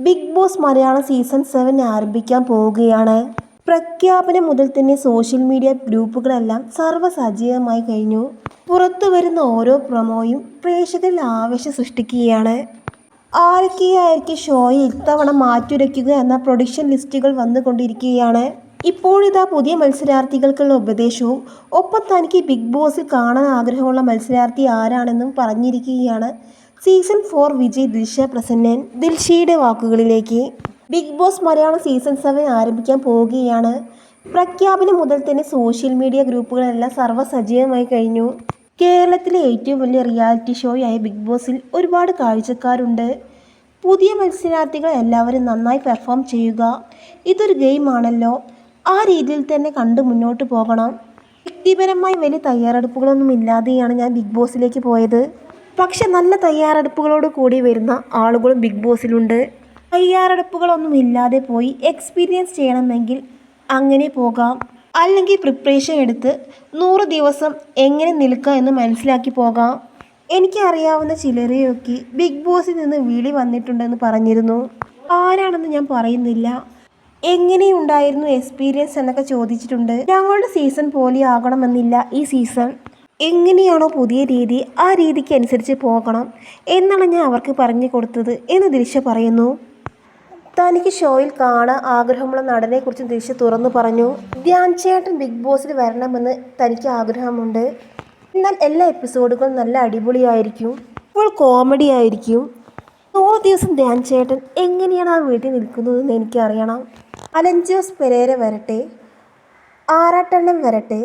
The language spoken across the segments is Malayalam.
ബിഗ് ബോസ് മലയാളം സീസൺ 7 ആരംഭിക്കാൻ പോവുകയാണ്. പ്രഖ്യാപനം മുതൽ തന്നെ സോഷ്യൽ മീഡിയ ഗ്രൂപ്പുകളെല്ലാം സർവ്വസജീവമായി കഴിഞ്ഞു. പുറത്തു വരുന്ന ഓരോ പ്രൊമോയും പ്രേക്ഷകരിൽ ആവേശം സൃഷ്ടിക്കുകയാണ്. ആരൊക്കെയായിരിക്കും ഷോയിൽ ഇത്തവണ മാറ്റുരയ്ക്കുക എന്ന പ്രൊഡിക്ഷൻ ലിസ്റ്റുകൾ വന്നുകൊണ്ടിരിക്കുകയാണ്. ഇപ്പോഴിതാ പുതിയ മത്സരാർത്ഥികൾക്കുള്ള ഉപദേശവും ഒപ്പം തനിക്ക് ബിഗ് ബോസിൽ കാണാൻ ആഗ്രഹമുള്ള മത്സരാർത്ഥി ആരാണെന്നും പറഞ്ഞിരിക്കുകയാണ് സീസൺ 4 വിജയ് ദിൽഷ പ്രസന്നൻ. ദിൽഷയുടെ വാക്കുകളിലേക്ക്. ബിഗ് ബോസ് മലയാളം സീസൺ 7 ആരംഭിക്കാൻ പോവുകയാണ്. പ്രഖ്യാപനം മുതൽ തന്നെ സോഷ്യൽ മീഡിയ ഗ്രൂപ്പുകളെല്ലാം സർവ്വസജീവമായി കഴിഞ്ഞു. കേരളത്തിലെ ഏറ്റവും വലിയ റിയാലിറ്റി ഷോയായ ബിഗ് ബോസിൽ ഒരുപാട് കാഴ്ചക്കാരുണ്ട്. പുതിയ മത്സരാർത്ഥികൾ എല്ലാവരും നന്നായി പെർഫോം ചെയ്യുക. ഇതൊരു ഗെയിമാണല്ലോ, ആ രീതിയിൽ തന്നെ കണ്ടു മുന്നോട്ട് പോകണം. വ്യക്തിപരമായി വലിയ തയ്യാറെടുപ്പുകളൊന്നും ഇല്ലാതെയാണ് ഞാൻ ബിഗ് ബോസിലേക്ക് പോയത്. പക്ഷെ നല്ല തയ്യാറെടുപ്പുകളോട് കൂടി വരുന്ന ആളുകളും ബിഗ് ബോസിലുണ്ട്. തയ്യാറെടുപ്പുകളൊന്നും ഇല്ലാതെ പോയി എക്സ്പീരിയൻസ് ചെയ്യണമെങ്കിൽ അങ്ങനെ പോകാം. അല്ലെങ്കിൽ പ്രിപ്പറേഷൻ എടുത്ത് 100 ദിവസം എങ്ങനെ നിൽക്കാം എന്ന് മനസ്സിലാക്കി പോകാം. എനിക്കറിയാവുന്ന ചിലരെയൊക്കെ ബിഗ് ബോസിൽ നിന്ന് വിളി വന്നിട്ടുണ്ടെന്ന് പറഞ്ഞിരുന്നു. ആരാണെന്ന് ഞാൻ പറയുന്നില്ല. എങ്ങനെയുണ്ടായിരുന്നു എക്സ്പീരിയൻസ് എന്നൊക്കെ ചോദിച്ചിട്ടുണ്ട്. ഞങ്ങളുടെ സീസൺ പോലെ ആകണമെന്നില്ല ഈ സീസൺ. എങ്ങനെയാണോ പുതിയ രീതി ആ രീതിക്ക് അനുസരിച്ച് പോകണം എന്നാണ് ഞാൻ അവർക്ക് പറഞ്ഞു കൊടുത്തത് എന്ന് ദിൽഷ പറയുന്നു. തനിക്ക് ഷോയിൽ കാണാൻ ആഗ്രഹമുള്ള നടനെക്കുറിച്ച് ദിൽഷ തുറന്നു പറഞ്ഞു. ധ്യാൻ ചേട്ടൻ ബിഗ് ബോസിൽ വരണമെന്ന് തനിക്ക് ആഗ്രഹമുണ്ട്. എന്നാൽ എല്ലാ എപ്പിസോഡുകളും നല്ല അടിപൊളിയായിരിക്കും, ഇപ്പോൾ കോമഡി ആയിരിക്കും. 100 ദിവസം ധ്യാൻ ചേട്ടൻ എങ്ങനെയാണ് ആ വീട്ടിൽ നിൽക്കുന്നതെന്ന് എനിക്കറിയണം. അലൻ ജോസ് പെരേര വരട്ടെ, ആറാട്ടണ്ണൻ വരട്ടെ,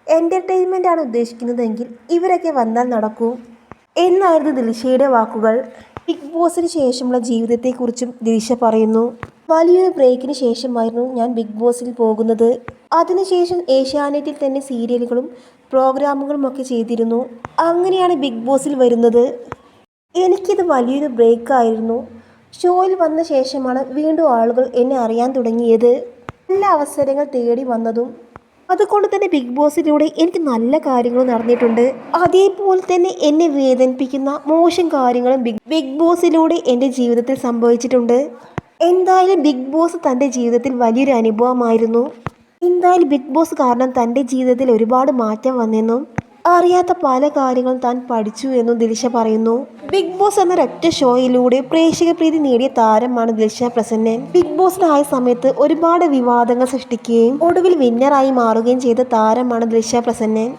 എൻ്റർടൈൻമെൻ്റ് ആണ് ഉദ്ദേശിക്കുന്നതെങ്കിൽ ഇവരൊക്കെ വന്നാൽ നടക്കും എന്നായിരുന്നു ദിൽഷയുടെ വാക്കുകൾ. ബിഗ് ബോസിന് ശേഷമുള്ള ജീവിതത്തെക്കുറിച്ചും ദിൽഷ പറയുന്നു. വലിയൊരു ബ്രേക്കിന് ശേഷമായിരുന്നു ഞാൻ ബിഗ് ബോസിൽ പോകുന്നത്. അതിനുശേഷം ഏഷ്യാനെറ്റിൽ തന്നെ സീരിയലുകളും പ്രോഗ്രാമുകളും ഒക്കെ ചെയ്തിരുന്നു. അങ്ങനെയാണ് ബിഗ് ബോസിൽ വരുന്നത്. എനിക്കിത് വലിയൊരു ബ്രേക്കായിരുന്നു. ഷോയിൽ വന്ന ശേഷമാണ് വീണ്ടും ആളുകൾ എന്നെ അറിയാൻ തുടങ്ങിയത്, നല്ല അവസരങ്ങൾ തേടി വന്നതും. അതുകൊണ്ട് തന്നെ ബിഗ് ബോസിലൂടെ എനിക്ക് നല്ല കാര്യങ്ങൾ നടന്നിട്ടുണ്ട്. അതേപോലെ തന്നെ എന്നെ വേദനിപ്പിക്കുന്ന മോശം കാര്യങ്ങളും ബിഗ് ബോസിലൂടെ എൻ്റെ ജീവിതത്തിൽ സംഭവിച്ചിട്ടുണ്ട്. എന്തായാലും ബിഗ് ബോസ് തൻ്റെ ജീവിതത്തിൽ വലിയൊരു അനുഭവമായിരുന്നു. എന്തായാലും ബിഗ് ബോസ് കാരണം തൻ്റെ ജീവിതത്തിൽ ഒരുപാട് മാറ്റം വന്നെന്നും അറിയാത്ത പല കാര്യങ്ങളും താൻ പഠിച്ചു എന്നും ദിൽഷ പറയുന്നു. ബിഗ് ബോസ് എന്ന ഒരൊറ്റ ഷോയിലൂടെ പ്രേക്ഷക പ്രീതി നേടിയ താരമാണ് ദിൽഷ പ്രസന്നൻ. ബിഗ് ബോസിലായ സമയത്ത് ഒരുപാട് വിവാദങ്ങൾ സൃഷ്ടിക്കുകയും ഒടുവിൽ വിന്നറായി മാറുകയും ചെയ്ത താരമാണ് ദിൽഷ പ്രസന്നൻ.